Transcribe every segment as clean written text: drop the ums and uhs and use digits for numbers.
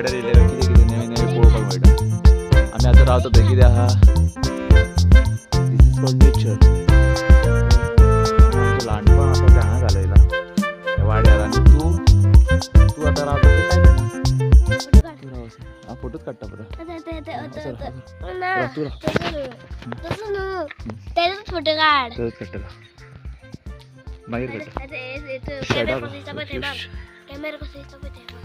वाड्यार येयल्यार कितें कितें नवे नवे पळोवपाक मेळटा. आमी आतां रावता थंय कितें आहा, दिस इज कॉल्ड नेचर. आमचें ल्हानपण आतां तें हांगा घालयलां ह्या वाड्यार. आनी तूं आतां रावता तें काय ना. तूं राव हांव फोटोच काडटा बरो. तूं राव फोटो काढ. थंयच काडटलो मागीर काडटा. कॅमेरा कसो दिसता पळय थंय बघ. कॅमेरा कसो दिसता पळय थंय बघ.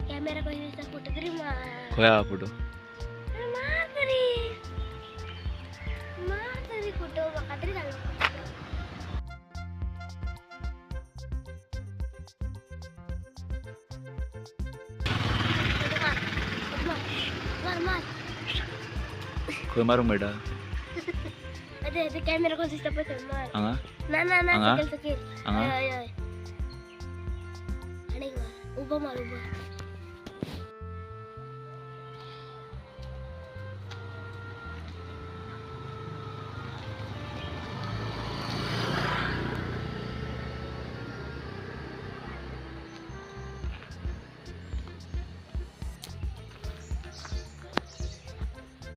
कॅमेरा कसो दिसता फोटो तरी मार. खंय आहा फोटो? मार तरी फोटो म्हाका तरी सांग. मार खंय मारूंक मेळटा? अरे कॅमेरा कसो दिसता पळय थंय मार. हांगा ना हांगा? सकयल हांगा? हय हय. आणि उभो मार उभो.